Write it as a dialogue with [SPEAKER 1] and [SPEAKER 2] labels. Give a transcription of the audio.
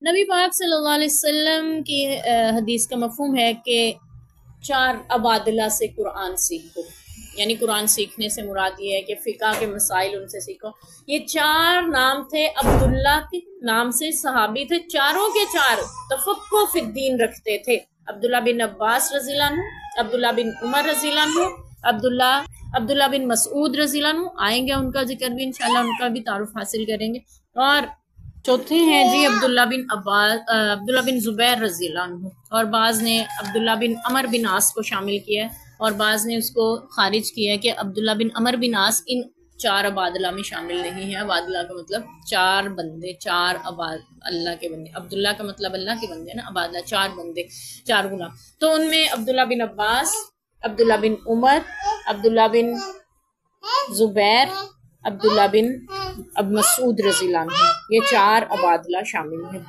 [SPEAKER 1] नबी पाक सल्लल्लाहु अलैहि वसल्लम की हदीस का मफहूम है कि 4 अबादला से कुरान सीखो। यानी कुरान सीखने से मुराद ये है कि फ़िक़्ह के मसाइल उनसे सीखो। ये 4 नाम थे, अब्दुल्ला के नाम से सहाबी थे, चारों के चार तफक्को फिद्दीन रखते थे। अब्दुल्ला बिन अब्बास रज़ियल्लाहु अन्हु, अब्दुल्ला बिन उमर रज़ियल्लाहु अन्हु, अब्दुल्ला अब्दुल्ला बिन मसूद रज़ियल्लाहु अन्हु, आएंगे उनका जिक्र भी इंशाल्लाह, उनका भी तारुफ हासिल करेंगे। और चौथे हैं जी अब्दुल्ला बिन अब्बास, अब्दुल्ला बिन जुबैर रज़ियल्लाहु अन्हु, और बाज़ ने अब्दुल्ला बिन अमर बिन आस को शामिल किया है, और बाज़ ने उसको खारिज किया है कि अब्दुल्ला बिन अमर बिन आस इन 4 अबादला में शामिल नहीं है। अबादला का मतलब 4 बंदे, 4 अल्लाह के बंदे। अब्दुल्ला का मतलब अल्लाह के बंदे ना, अबादला 4 बंदे, 4 गुना। तो उनमें अब्दुल्ला बिन अब्बास, अब्दुल्ला बिन उमर, अब्दुल्ला बिन जुबैर, अब्दुल्ला बिन अब मसूद रज़ियल्लाहु अन्हु, ये 4 अबादला शामिल हैं।